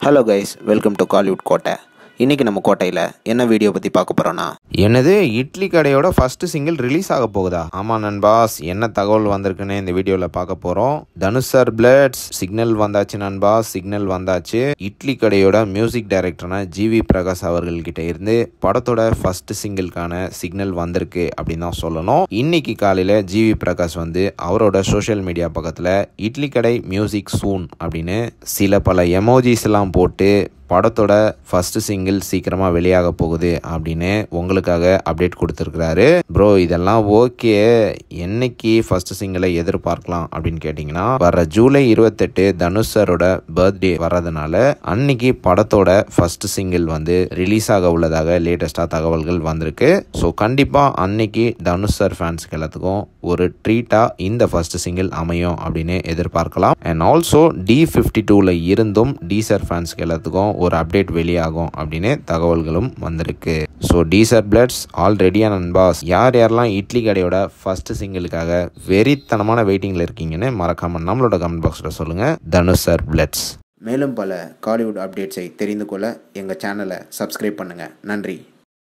Hello guys, welcome to Kollywood கோட்டை. இன்றைக்கி நம்ம கோட்டையில் என்ன வீடியோ பற்றி பார்க்க போகிறோன்னா, என்னது இட்லி கடையோட ஃபஸ்ட்டு சிங்கிள் ரிலீஸ் ஆக போகுதா? ஆமாம் நண்பாஸ், என்ன தகவல் வந்திருக்குன்னு இந்த வீடியோவில் பார்க்க போகிறோம். தனுஷ் சார் பிளட்ஸ் சிக்னல் வந்தாச்சு நண்பாஸ், சிக்னல் வந்தாச்சு. இட்லி கடையோட மியூசிக் டைரக்டரான ஜிவி பிரகாஷ் அவர்கள்கிட்ட இருந்து படத்தோட ஃபஸ்ட்டு சிங்கிள்கான சிக்னல் வந்திருக்கு அப்படின்னு தான் சொல்லணும். இன்னைக்கு காலையில் ஜிவி பிரகாஷ் அவரோட சோஷியல் மீடியா பக்கத்தில் இட்லி கடை மியூசிக் சூன் அப்படின்னு பல எமோஜிஸ் எல்லாம் போட்டு படத்தோட ஃபர்ஸ்ட் சிங்கிள் சீக்கிரமாக வெளியாக போகுது அப்படின்னு உங்களுக்காக அப்டேட் கொடுத்துருக்கிறாரு. ப்ரோ இதெல்லாம் ஓகே, என்னைக்கு ஃபர்ஸ்ட் சிங்கிளை எதிர்பார்க்கலாம் அப்படின்னு கேட்டிங்கன்னா, வர ஜூலை 28 தனுஷ் சாரோட பர்த்டே வர்றதுனால அன்னைக்கு படத்தோட ஃபர்ஸ்ட் சிங்கிள் ரிலீஸ் ஆக உள்ளதாக லேட்டஸ்டாக தகவல்கள் வந்திருக்கு. ஸோ கண்டிப்பாக அன்னைக்கு தனுஷ் சார் ஃபேன்ஸ்க்கு எல்லாத்துக்கும் ஒரு ட்ரீட்டாக இந்த ஃபர்ஸ்ட் சிங்கிள் அமையும் அப்படின்னு எதிர்பார்க்கலாம். அண்ட் ஆல்சோ D52 இருந்தும் டி சார் ஃபேன்ஸ்க்கு எல்லாத்துக்கும் ஒரு அப்டேட் வெளியாகும் அப்படின்னு தகவல்களும் வந்திருக்கு. ஸோ டி சார் பிளட்ஸ் ஆல்ரெடியா நண்பாஸ், யாரெல்லாம் இட்லி கடையோட ஃபர்ஸ்ட் சிங்கிளுக்காக வெறித்தனமான வெயிட்டிங்கில் இருக்கீங்கன்னு மறக்காம நம்மளோட கமெண்ட் பாக்ஸில் சொல்லுங்க. தனுஷ் சார் பிளட்ஸ். மேலும் பல காலிவுட் அப்டேட்ஸை தெரிந்து கொள்ள எங்கள் சேனலை சப்ஸ்கிரைப் பண்ணுங்கள். நன்றி.